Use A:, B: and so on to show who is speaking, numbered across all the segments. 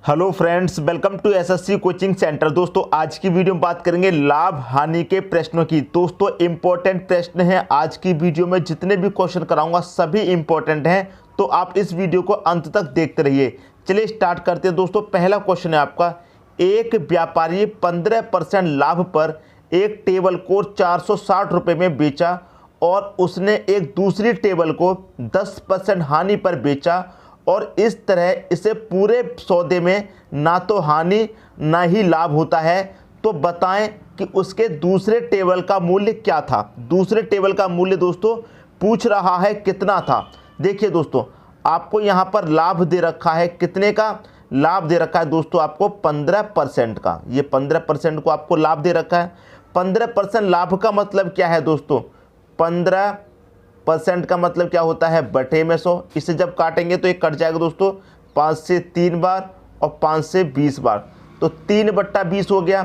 A: Hello friends, welcome to SSC coaching centre. दोस्तों आज की वीडियो में बात करेंगे लाभ हानि के प्रश्नों की। दोस्तों इंपॉर्टेंट प्रश्न हैं। आज की वीडियो में जितने भी क्वेश्चन कराऊंगा सभी इंपॉर्टेंट हैं, तो आप इस वीडियो को अंत तक देखते रहिए। चलिए स्टार्ट करते हैं। दोस्तों पहला क्वेश्चन है आपका, एक व्यापारी 15% लाभ पर एक टेबल को 460 रुपये में बेचा और उसने एक दूसरी टेबल को 10% हानि पर बेचा और इस तरह इसे पूरे सौदे में ना तो हानि ना ही लाभ होता है, तो बताएं कि उसके दूसरे टेबल का मूल्य क्या था। दूसरे टेबल का मूल्य दोस्तों पूछ रहा है कितना था। देखिए दोस्तों, आपको यहाँ पर लाभ दे रखा है, कितने का लाभ दे रखा है दोस्तों, आपको 15% का। ये 15% को आपको लाभ दे रखा है। 15% लाभ का मतलब क्या है दोस्तों, 15% का मतलब क्या होता है, बटे में 100। इसे जब काटेंगे तो ये कट जाएगा दोस्तों 5 से 3 बार और 5 से 20 बार, तो 3/20 हो गया।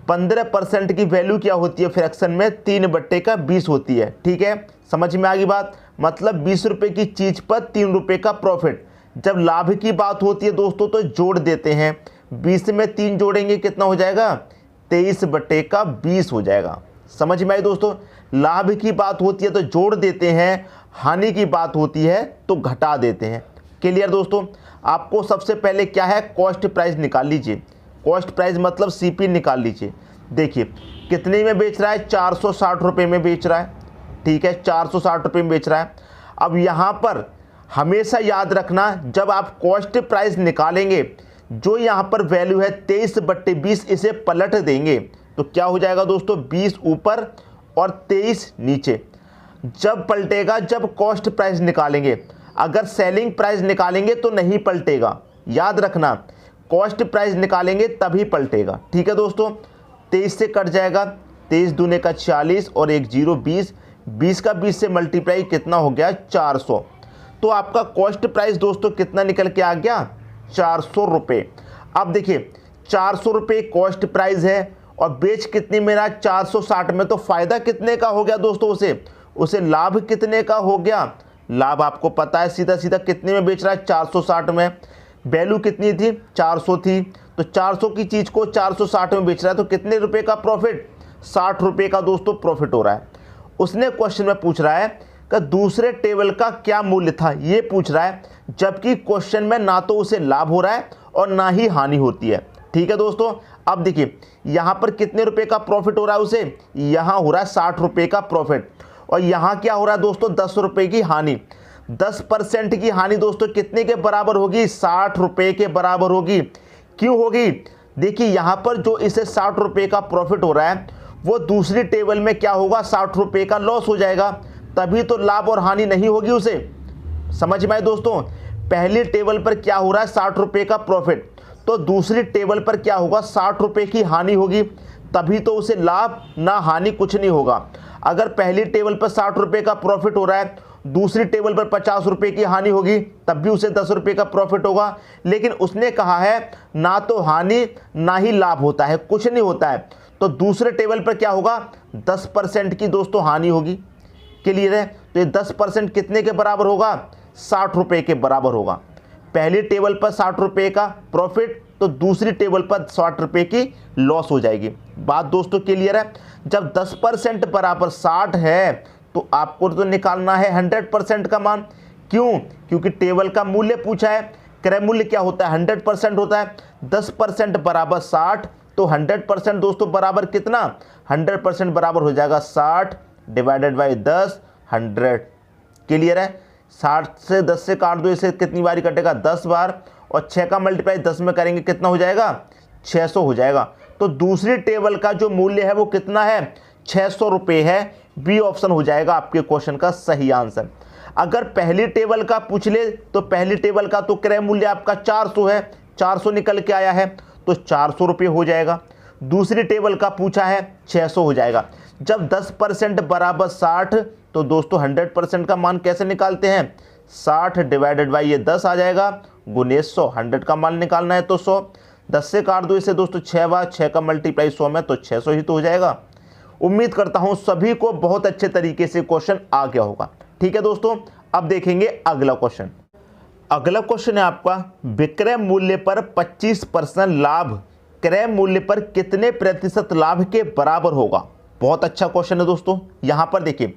A: 15% की वैल्यू क्या होती है फ्रैक्शन में, 3/20 होती है। ठीक है, समझ में आ गई बात। मतलब 20 रुपये की चीज़ पर 3 रुपये का प्रॉफिट। जब लाभ की बात होती है दोस्तों तो जोड़ देते हैं, 20 में 3 जोड़ेंगे कितना हो जाएगा, 23/20 हो जाएगा। समझ में आई दोस्तों। लाभ की बात होती है तो जोड़ देते हैं, हानि की बात होती है तो घटा देते हैं। क्लियर दोस्तों। आपको सबसे पहले क्या है, कॉस्ट प्राइस निकाल लीजिए। कॉस्ट प्राइस मतलब सीपी निकाल लीजिए। देखिए कितने में बेच रहा है, 460 रुपये में बेच रहा है। ठीक है, 460 रुपये में बेच रहा है। अब यहाँ पर हमेशा याद रखना, जब आप कॉस्ट प्राइस निकालेंगे जो यहाँ पर वैल्यू है 23/20 इसे पलट देंगे तो क्या हो जाएगा दोस्तों, 20 ऊपर और 23 नीचे। जब पलटेगा जब कॉस्ट प्राइस निकालेंगे, अगर सेलिंग प्राइस निकालेंगे तो नहीं पलटेगा। याद रखना, कॉस्ट प्राइस निकालेंगे तभी पलटेगा। ठीक है दोस्तों, 23 से कट जाएगा, 23 दूने का 40 और 1 0 20, 20 का 20 से मल्टीप्लाई कितना हो गया, 400। तो आपका कॉस्ट प्राइस दोस्तों कितना निकल के आ गया, 400 रुपये। अब देखिए 400 रुपये कॉस्ट प्राइस है और बेच कितनी में रहा, 460 में, तो फायदा कितने का हो गया दोस्तों, उसे लाभ कितने का हो गया। लाभ आपको पता है सीधा सीधा कितने में बेच रहा है, 460 में। वैल्यू कितनी थी, 400 थी, तो 400 की चीज़ को 460 में बेच रहा है तो कितने रुपए का प्रॉफिट, 60 रुपये का दोस्तों प्रॉफिट हो रहा है। उसने क्वेश्चन में पूछ रहा है कि दूसरे टेबल का क्या मूल्य था, ये पूछ रहा है, जबकि क्वेश्चन में ना तो उसे लाभ हो रहा है और ना ही हानि होती है। ठीक है दोस्तों। अब देखिए यहाँ पर कितने रुपए का प्रॉफिट हो रहा है उसे, यहाँ हो रहा है 60 रुपये का प्रॉफिट और यहाँ क्या हो रहा है दोस्तों, 10 रुपये की हानि। 10% की हानि दोस्तों कितने के बराबर होगी, 60 रुपये के बराबर होगी। क्यों होगी, देखिए यहाँ पर जो इसे 60 रुपये का प्रॉफिट हो रहा है वो दूसरी टेबल में क्या होगा, 60 रुपये का लॉस हो जाएगा, तभी तो लाभ और हानि नहीं होगी उसे। समझ में आए दोस्तों। पहली टेबल पर क्या हो रहा है, 60 रुपये का प्रॉफिट, तो दूसरी टेबल पर क्या होगा, 60 रुपये की हानि होगी, तभी तो उसे लाभ ना हानि कुछ नहीं होगा। अगर पहली टेबल पर 60 रुपये का प्रॉफिट हो रहा है, दूसरी टेबल पर 50 रुपये की हानि होगी, तब भी उसे 10 रुपये का प्रॉफिट होगा। लेकिन उसने कहा है ना तो हानि ना ही लाभ होता है, कुछ नहीं होता है, तो दूसरे टेबल पर क्या होगा, 10% की दोस्तों हानि होगी। क्लियर है। तो ये 10% कितने के बराबर होगा, 60 रुपये के बराबर होगा। पहली टेबल पर 60 रुपये का प्रॉफिट तो दूसरी टेबल पर 60 रुपये की लॉस हो जाएगी। बात दोस्तों क्लियर है। जब 10% बराबर 60 है तो आपको तो निकालना है 100% का मान। क्यों, क्योंकि टेबल का मूल्य पूछा है। क्रय मूल्य क्या होता है, 100% होता है। 10% बराबर 60 तो 100% दोस्तों बराबर कितना, 100% बराबर हो जाएगा 60 डिवाइडेड बाई 10, 100। क्लियर है। 60 से 10 से काट दो, इसे कितनी बारी कटेगा, 10 बार, और 6 का मल्टीप्लाई 10 में करेंगे कितना हो जाएगा, 600 हो जाएगा। तो दूसरी टेबल का जो मूल्य है वो कितना है, 600 रुपये है। बी ऑप्शन हो जाएगा आपके क्वेश्चन का सही आंसर। अगर पहली टेबल का पूछ ले तो पहली टेबल का तो क्रय मूल्य आपका 400 है, 400 निकल के आया है तो 400 रुपये हो जाएगा। दूसरी टेबल का पूछा है 600 हो जाएगा। जब 10% बराबर 60 तो दोस्तों 100% का मान कैसे निकालते हैं, 60 डिवाइडेड बाई ये 10 आ जाएगा गुने 100। 100 का मान निकालना है तो 100, 10 से काट दो इसे दोस्तों 6 बार, 6 का मल्टीप्लाई 100 में तो 600 ही तो हो जाएगा। उम्मीद करता हूं सभी को बहुत अच्छे तरीके से क्वेश्चन आ गया होगा। ठीक है दोस्तों, अब देखेंगे अगला क्वेश्चन। अगला क्वेश्चन है आपका, विक्रय मूल्य पर 25% लाभ क्रय मूल्य पर कितने प्रतिशत लाभ के बराबर होगा। बहुत अच्छा क्वेश्चन है दोस्तों। यहां पर देखिए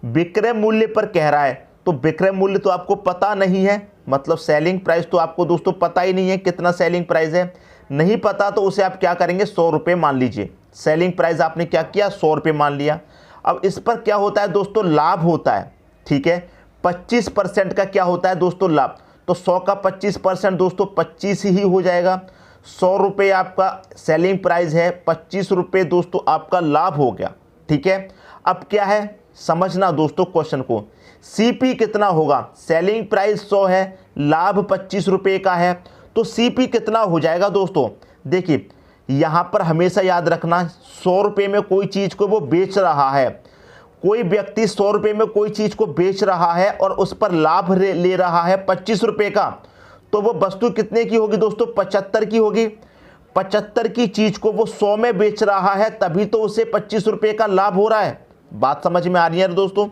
A: विक्रय मूल्य पर कह रहा है, तो विक्रय मूल्य तो आपको पता नहीं है, मतलब सेलिंग प्राइस तो आपको दोस्तों पता ही नहीं है कितना सेलिंग प्राइस है। नहीं पता तो उसे आप क्या करेंगे, 100 रुपये मान लीजिए। सेलिंग प्राइस आपने क्या किया, 100 रुपये मान लिया। अब इस पर क्या होता है दोस्तों, लाभ होता है, ठीक है। 25% का क्या होता है दोस्तों, लाभ। तो 100 का 25% दोस्तों 25 ही हो जाएगा। 100 रुपये आपका सेलिंग प्राइस है, 25 रुपये दोस्तों आपका लाभ हो गया, ठीक है। अब क्या है समझना दोस्तों क्वेश्चन को, सीपी कितना होगा। सेलिंग प्राइस 100 है, लाभ 25 रुपये का है, तो सीपी कितना हो जाएगा दोस्तों। देखिए यहाँ पर हमेशा याद रखना, 100 रुपये में कोई चीज़ को वो बेच रहा है, कोई व्यक्ति 100 रुपये में कोई चीज़ को बेच रहा है और उस पर लाभ ले रहा है 25 रुपये का, तो वो वस्तु कितने की होगी दोस्तों, 75 की होगी। 75 की चीज़ को वो 100 में बेच रहा है, तभी तो उसे 25 रुपये का लाभ हो रहा है। बात समझ में आ रही है दोस्तों।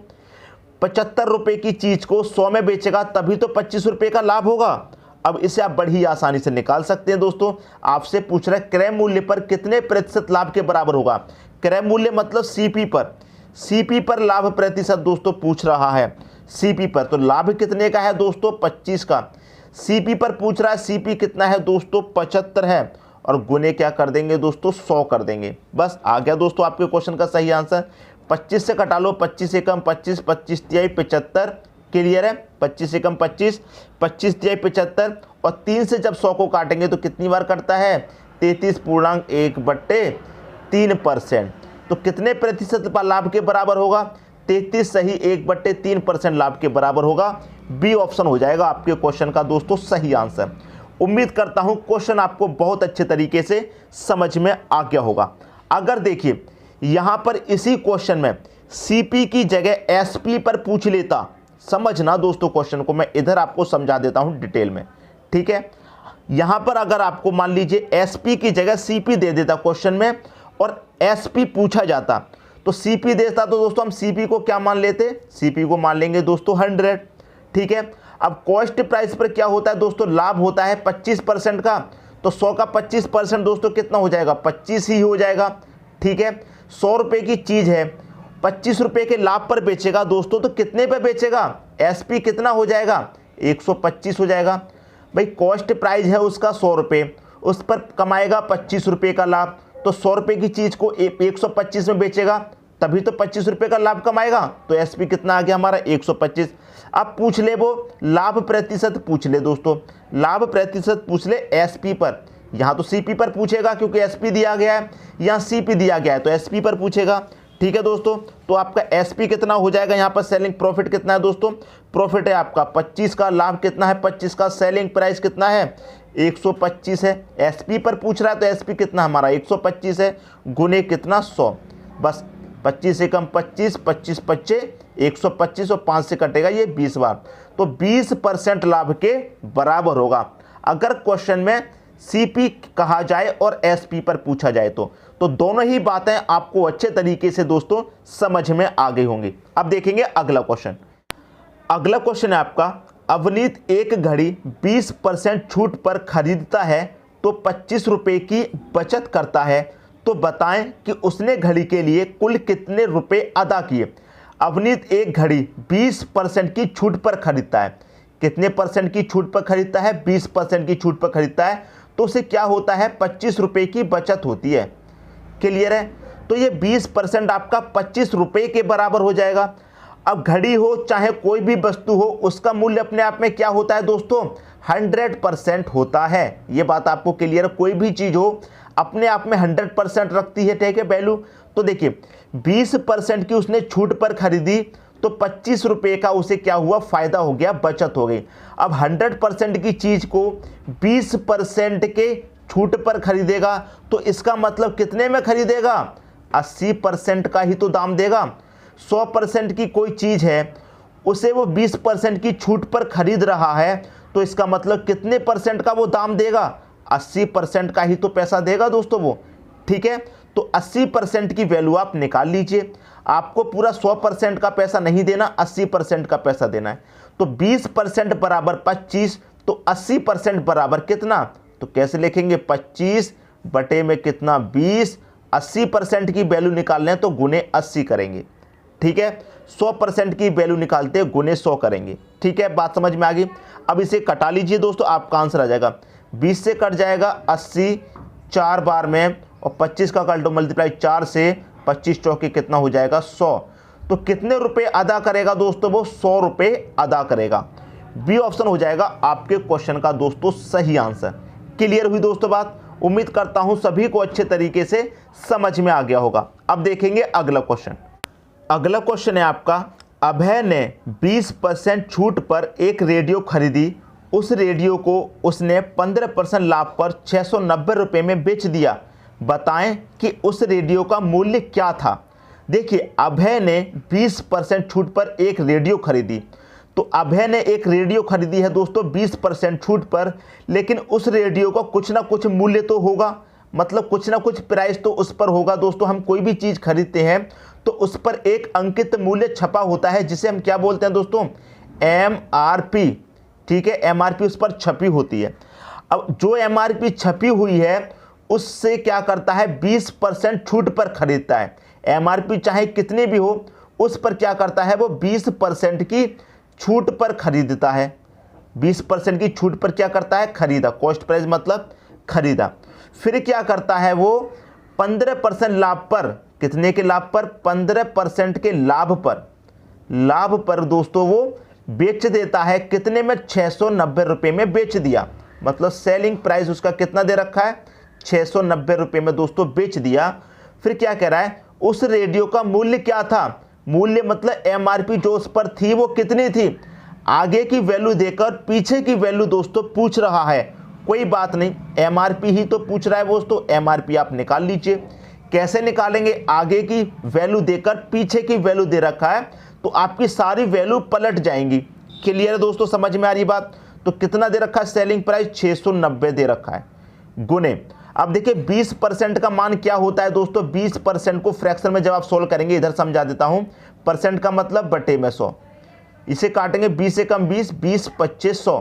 A: 75 रुपये की चीज़ को 100 में बेचेगा तभी तो 25 रुपये का लाभ होगा। अब इसे आप बड़ी आसानी से निकाल सकते हैं दोस्तों। आपसे पूछ रहा है क्रय मूल्य पर कितने प्रतिशत लाभ के बराबर होगा। क्रय मूल्य मतलब सीपी पर, सीपी पर लाभ प्रतिशत दोस्तों पूछ रहा है। सीपी पर तो लाभ कितने का है दोस्तों, 25 का। सीपी पर पूछ रहा है, सीपी कितना है दोस्तों, 75 है, और गुने क्या कर देंगे दोस्तों, 100 कर देंगे। बस आ गया दोस्तों आपके क्वेश्चन का सही आंसर। 25 से कटा लो, 25 से कम 25, 25 तिहाई 75, क्लियर है। 25 से कम 25, 25 तिहाई 75, और 3 से जब 100 को काटेंगे तो कितनी बार कटता है, 33.1/3%। तो कितने प्रतिशत पर लाभ के बराबर होगा, 33 सही 1/3% लाभ के बराबर होगा। बी ऑप्शन हो जाएगा आपके क्वेश्चन का दोस्तों सही आंसर। उम्मीद करता हूं क्वेश्चन आपको बहुत अच्छे तरीके से समझ में आ गया होगा। अगर देखिए यहां पर इसी क्वेश्चन में सीपी की जगह एसपी पर पूछ लेता, समझना दोस्तों क्वेश्चन को, मैं इधर आपको समझा देता हूं डिटेल में, ठीक है। यहां पर अगर आपको मान लीजिए एसपी की जगह सीपी दे देता क्वेश्चन में और एसपी पूछा जाता, तो सीपी देता तो दोस्तों हम सीपी को क्या मान लेते, सीपी को मान लेंगे दोस्तों 100, ठीक है। अब कॉस्ट प्राइस पर क्या होता है दोस्तों, लाभ होता है 25% का, तो 100 का 25% दोस्तों कितना हो जाएगा, 25 ही हो जाएगा, ठीक है। 100 रुपये की चीज़ है, 25 रुपये के लाभ पर बेचेगा दोस्तों, तो कितने पे बेचेगा, एसपी कितना हो जाएगा, 125 हो जाएगा। भाई कॉस्ट प्राइस है उसका 100 रुपये, उस पर कमाएगा 25 रुपये का लाभ, तो 100 रुपये की चीज़ को 125 में बेचेगा तभी तो 25 रुपये का लाभ कमाएगा, तो एसपी कितना आ गया हमारा 125। अब पूछ ले वो लाभ प्रतिशत पूछ ले दोस्तों, लाभ प्रतिशत पूछ ले एसपी पर। यहाँ तो सीपी पर पूछेगा क्योंकि एसपी दिया गया है, यहाँ सीपी दिया गया है तो एसपी पर पूछेगा, ठीक है दोस्तों। तो आपका एसपी कितना हो जाएगा, यहाँ पर सेलिंग प्रॉफिट कितना है दोस्तों, प्रॉफिट है आपका 25 का, लाभ कितना है 25 का, सेलिंग प्राइस कितना है 125 है। एसपी पर पूछ रहा है तो एसपी कितना हमारा 125 है, गुने कितना 100, बस 25 से कम 25, 25 25 125 और 5 से कटेगा ये 20 बार, तो 20% लाभ के बराबर होगा अगर क्वेश्चन में सीपी कहा जाए और एसपी पर पूछा जाए तो दोनों ही बातें आपको अच्छे तरीके से दोस्तों समझ में आ गई होंगी। अब देखेंगे अगला क्वेश्चन। अगला क्वेश्चन है आपका, अवनीत एक घड़ी 20% छूट पर खरीदता है तो 25 रुपये की बचत करता है, तो बताएं कि उसने घड़ी के लिए कुल कितने रुपए अदा किए। अवनीत एक घड़ी 20% की छूट पर खरीदता है, कितने परसेंट की छूट पर खरीदता है, 20% की छूट पर खरीदता है, तो उसे क्या होता है 25 रुपये की बचत होती है, क्लियर है। तो ये 20% आपका 25 रुपये के बराबर हो जाएगा। अब घड़ी हो चाहे कोई भी वस्तु हो, उसका मूल्य अपने आप में क्या होता है दोस्तों, 100% होता है। ये बात आपको क्लियर है, कोई भी चीज़ हो अपने आप में 100% रखती है, ठीक है वैल्यू। तो देखिए 20% की उसने छूट पर खरीदी तो 25 रुपये का उसे क्या हुआ, फायदा हो गया, बचत हो गई। अब 100% की चीज़ को 20% के छूट पर खरीदेगा तो इसका मतलब कितने में खरीदेगा, 80% का ही तो दाम देगा। 100% की कोई चीज़ है उसे वो 20% की छूट पर खरीद रहा है, तो इसका मतलब कितने परसेंट का वो दाम देगा, 80% का ही तो पैसा देगा दोस्तों वो, ठीक है। तो 80% की वैल्यू आप निकाल लीजिए, आपको पूरा 100% का पैसा नहीं देना, 80% का पैसा देना है। तो 20% बराबर 25, तो 80% बराबर कितना, तो कैसे लिखेंगे 25 बटे में कितना 20, 80% की वैल्यू निकालने हैं तो गुने 80 करेंगे, ठीक है। 100% की वैल्यू निकालते हैं गुने 100 करेंगे, ठीक है। बात समझ में आ गई। अब इसे कटा लीजिए दोस्तों, आपका आंसर आ जाएगा 20 से कट जाएगा 80 4 बार में, और 25 का कर दो मल्टीप्लाई 4 से, 25 चौके कितना हो जाएगा 100। तो कितने रुपए अदा करेगा दोस्तों, वो 100 रुपए अदा करेगा। बी ऑप्शन हो जाएगा आपके क्वेश्चन का दोस्तों सही आंसर। क्लियर हुई दोस्तों बात। उम्मीद करता हूं सभी को अच्छे तरीके से समझ में आ गया होगा। अब देखेंगे अगला क्वेश्चन। अगला क्वेश्चन है आपका, अभय ने 20% छूट पर एक रेडियो खरीदी, उस रेडियो को उसने 15% लाभ पर 690 रुपये में बेच दिया, बताएं कि उस रेडियो का मूल्य क्या था। देखिए अभय ने 20% छूट पर एक रेडियो खरीदी, तो अभय ने एक रेडियो खरीदी है दोस्तों 20% छूट पर, लेकिन उस रेडियो का कुछ ना कुछ मूल्य तो होगा, मतलब कुछ ना कुछ प्राइस तो उस पर होगा दोस्तों। हम कोई भी चीज़ खरीदते हैं तो उस पर एक अंकित मूल्य छपा होता है, जिसे हम क्या बोलते हैं दोस्तों, MRP, ठीक है। MRP उस पर छपी होती है। अब जो MRP छपी हुई है उससे क्या करता है, 20% छूट पर खरीदता है। MRP चाहे कितनी भी हो, उस पर क्या करता है, वो 20% की छूट पर खरीदता है। 20% की छूट पर क्या करता है, खरीदा, कॉस्ट प्राइस मतलब खरीदा। फिर क्या करता है, वो 15% लाभ पर, कितने के लाभ पर, 15% के लाभ पर दोस्तों वो बेच देता है। कितने में, 690 रुपये में बेच दिया, मतलब सेलिंग प्राइस उसका कितना दे रखा है, 690 रुपये में दोस्तों बेच दिया। फिर क्या कह रहा है, उस रेडियो का मूल्य क्या था, मूल्य मतलब MRP जो उस पर थी वो कितनी थी। आगे की वैल्यू देकर पीछे की वैल्यू दोस्तों पूछ रहा है, कोई बात नहीं, MRP ही तो पूछ रहा है दोस्तों, MRP आप निकाल लीजिए। कैसे निकालेंगे, आगे की वैल्यू देकर पीछे की वैल्यू दे रखा है तो आपकी सारी वैल्यू पलट जाएंगी। क्लियर है दोस्तों, समझ में आ रही बात। तो कितना दे रखा है, सेलिंग प्राइस 690 दे रखा है, गुने। अब देखिए 20% का मान क्या होता है दोस्तों, 20% को फ्रैक्शन में जब आप सोल्व करेंगे, इधर समझा देता हूं, परसेंट का मतलब बटे में 100, इसे काटेंगे 20 से कम 20, 20 25 100,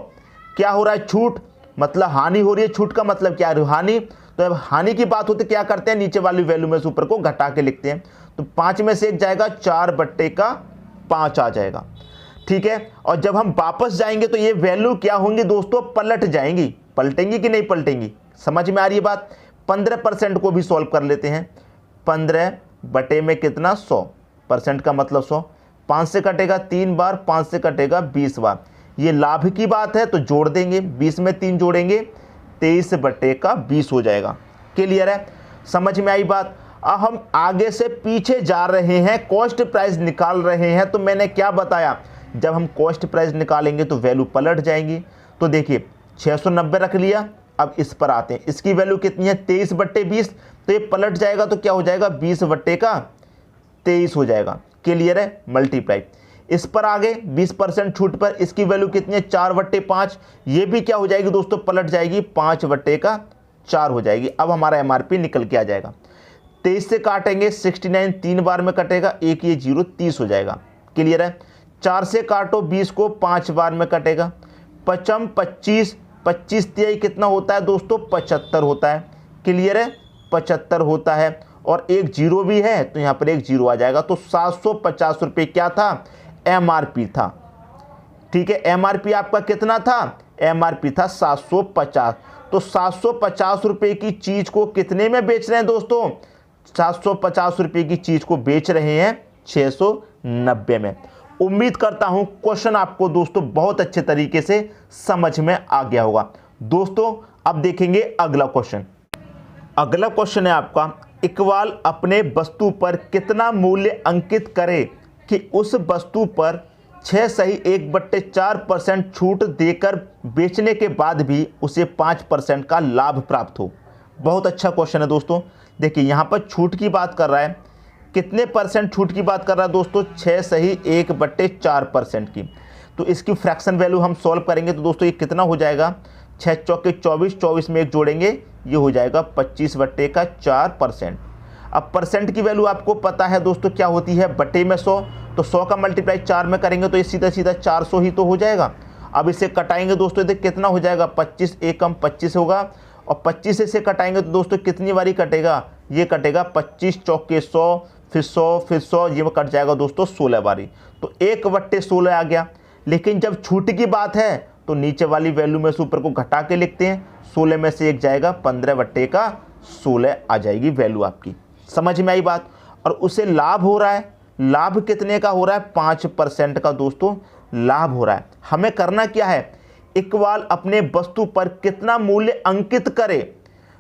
A: क्या हो रहा है, छूट, मतलब हानि हो रही है। छूट का मतलब क्या है, हानि। तो अब हानि की बात होती क्या करते हैं, नीचे वाली वैल्यू में से ऊपर को घटा के लिखते हैं। तो 5 में से 1 जाएगा, 4 बट्टे का 5 आ जाएगा, ठीक है। और जब हम वापस जाएंगे तो ये वैल्यू क्या होंगी दोस्तों, पलट जाएंगी। पलटेंगी कि नहीं पलटेंगी, समझ में आ रही है बात। 15% को भी सॉल्व कर लेते हैं। 15 बटे में कितना 100, परसेंट का मतलब 100, 5 से कटेगा 3 बार, 5 से कटेगा 20 बार। ये लाभ की बात है तो जोड़ देंगे, 20 में 3 जोड़ेंगे, 23 बटे का 20 हो जाएगा। क्लियर है, समझ में आई बात। अब हम आगे से पीछे जा रहे हैं, कॉस्ट प्राइस निकाल रहे हैं। तो मैंने क्या बताया, जब हम कॉस्ट प्राइस निकालेंगे तो वैल्यू पलट जाएंगी। तो देखिए 690 रख लिया, अब इस पर आते हैं, इसकी वैल्यू कितनी है 23 बट्टे 20, तो ये पलट जाएगा तो क्या हो जाएगा 20 बट्टे का 23 हो जाएगा। क्लियर है, मल्टीप्लाई। इस पर आ गए 20% छूट पर, इसकी वैल्यू कितनी है 4 बट्टे 5, ये भी क्या हो जाएगी दोस्तों, पलट जाएगी, 5 बट्टे का 4 हो जाएगी। अब हमारा MRP निकल के आ जाएगा। 23 से काटेंगे 69, 3 बार में कटेगा, एक ये 0 30 हो जाएगा। क्लियर है। 4 से काटो 20 को, 5 बार में कटेगा, 5 25, 25 तिहाई कितना होता है दोस्तों, 75 होता है। क्लियर है, 75 होता है। और एक 0 भी है तो यहाँ पर एक 0 आ जाएगा। तो 750 रुपये क्या था, MRP था। ठीक है, MRP आपका कितना था, MRP था 750। तो 750 रुपये की चीज़ को कितने में बेच रहे हैं दोस्तों, 750 रुपये की चीज़ को बेच रहे हैं 690 में। उम्मीद करता हूं क्वेश्चन आपको दोस्तों बहुत अच्छे तरीके से समझ में आ गया होगा। दोस्तों अब देखेंगे अगला क्वेश्चन। अगला क्वेश्चन है आपका, इकबाल अपने वस्तु पर कितना मूल्य अंकित करे कि उस वस्तु पर 6 सही 1/4% छूट देकर बेचने के बाद भी उसे 5% का लाभ प्राप्त हो। बहुत अच्छा क्वेश्चन है दोस्तों। देखिए यहाँ पर छूट की बात कर रहा है, कितने परसेंट छूट की बात कर रहा है दोस्तों, 6 सही 1/4% की। तो इसकी फ्रैक्शन वैल्यू हम सॉल्व करेंगे तो दोस्तों ये कितना हो जाएगा, 6 चौके 24, 24 में 1 जोड़ेंगे, ये हो जाएगा 25/4%। अब परसेंट की वैल्यू आपको पता है दोस्तों क्या होती है, बटे में 100। तो 100 का मल्टीप्लाई 4 में करेंगे तो ये सीधा सीधा 400 ही तो हो जाएगा। अब इसे कटाएंगे दोस्तों तो कितना हो जाएगा, 25 एकम 25 होगा, और 25 से कटाएंगे तो दोस्तों कितनी बारी कटेगा, ये कटेगा 25 चौके 100, फिर 100, फिर 100, ये कट जाएगा दोस्तों 16 बारी। तो 1/16 आ गया। लेकिन जब छूट की बात है तो नीचे वाली वैल्यू में से ऊपर को घटा के लिखते हैं, 16 में से 1 जाएगा, 15/16 आ जाएगी वैल्यू आपकी। समझ में आई बात। और उसे लाभ हो रहा है, लाभ कितने का हो रहा है, 5% का दोस्तों लाभ हो रहा है। हमें करना क्या है, इकबाल अपने वस्तु पर कितना मूल्य अंकित करे,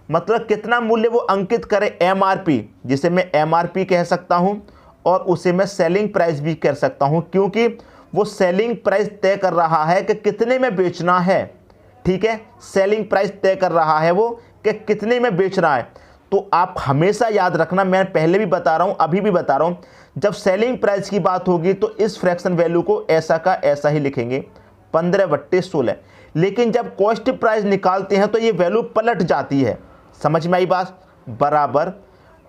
A: मतलब कितना मूल्य वो अंकित करे, MRP, जिसे मैं MRP कह सकता हूं और उसे मैं सेलिंग प्राइस भी कह सकता हूं, क्योंकि वो सेलिंग प्राइस तय कर रहा है कि कितने में बेचना है। ठीक है, सेलिंग प्राइस तय कर रहा है वो कि कितने में बेचना है। तो आप हमेशा याद रखना, मैं पहले भी बता रहा हूं, अभी भी बता रहा हूं, जब सेलिंग प्राइस की बात होगी तो इस फ्रैक्शन वैल्यू को ऐसा का ऐसा ही लिखेंगे, 15/16। लेकिन जब कॉस्ट प्राइस निकालते हैं तो ये वैल्यू पलट जाती है। समझ में आई बात। बराबर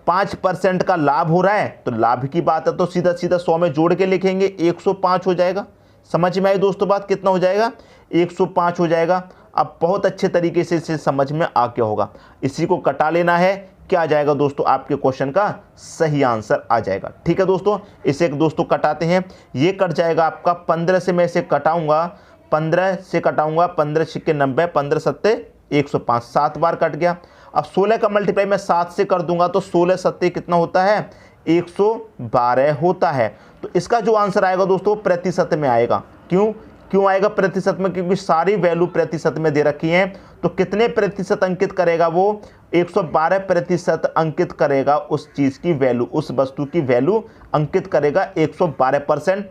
A: 5% का लाभ हो रहा है, तो लाभ की बात है तो सीधा सीधा 100 में जोड़ के लिखेंगे, 105 हो जाएगा। समझ में आई दोस्तों बात, कितना हो जाएगा, 105 हो जाएगा। अब बहुत अच्छे तरीके से इसे समझ में आ गया होगा। इसी को कटा लेना है, क्या आ जाएगा दोस्तों, आपके क्वेश्चन का सही आंसर आ जाएगा। ठीक है दोस्तों, इसे दोस्तों कटाते हैं, ये कट जाएगा आपका 15 से, मैं इसे कटाऊंगा 15 से कटाऊंगा, 15 छिक्के 90, 15 सत्ते 105, 7 बार कट गया। अब 16 का मल्टीप्लाई मैं 7 से कर दूंगा तो 16 सत्ते कितना होता है, 112 होता है। तो इसका जो आंसर आएगा दोस्तों प्रतिशत में आएगा। क्यों आएगा प्रतिशत में, क्योंकि सारी वैल्यू प्रतिशत में दे रखी हैं। तो कितने प्रतिशत अंकित करेगा वो, 112% अंकित करेगा उस चीज की वैल्यू, उस वस्तु की वैल्यू अंकित करेगा 112%।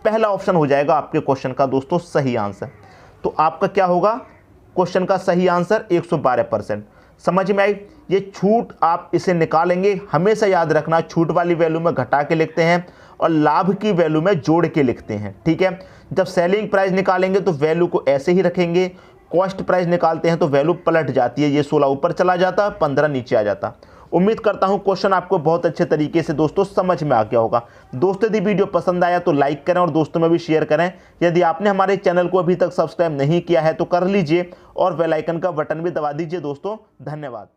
A: पहला ऑप्शन हो जाएगा आपके क्वेश्चन का दोस्तों सही आंसर। तो आपका क्या होगा, क्वेश्चन का सही आंसर 112%। समझ में आई। ये छूट आप इसे निकालेंगे, हमेशा याद रखना, छूट वाली वैल्यू में घटा के लिखते हैं और लाभ की वैल्यू में जोड़ के लिखते हैं। ठीक है, जब सेलिंग प्राइस निकालेंगे तो वैल्यू को ऐसे ही रखेंगे, कॉस्ट प्राइस निकालते हैं तो वैल्यू पलट जाती है, ये 16 ऊपर चला जाता, 15 नीचे आ जाता। उम्मीद करता हूं क्वेश्चन आपको बहुत अच्छे तरीके से दोस्तों समझ में आ गया होगा। दोस्तों यदि वीडियो पसंद आया तो लाइक करें और दोस्तों में भी शेयर करें। यदि आपने हमारे चैनल को अभी तक सब्सक्राइब नहीं किया है तो कर लीजिए और बेल आइकन का बटन भी दबा दीजिए दोस्तों। धन्यवाद।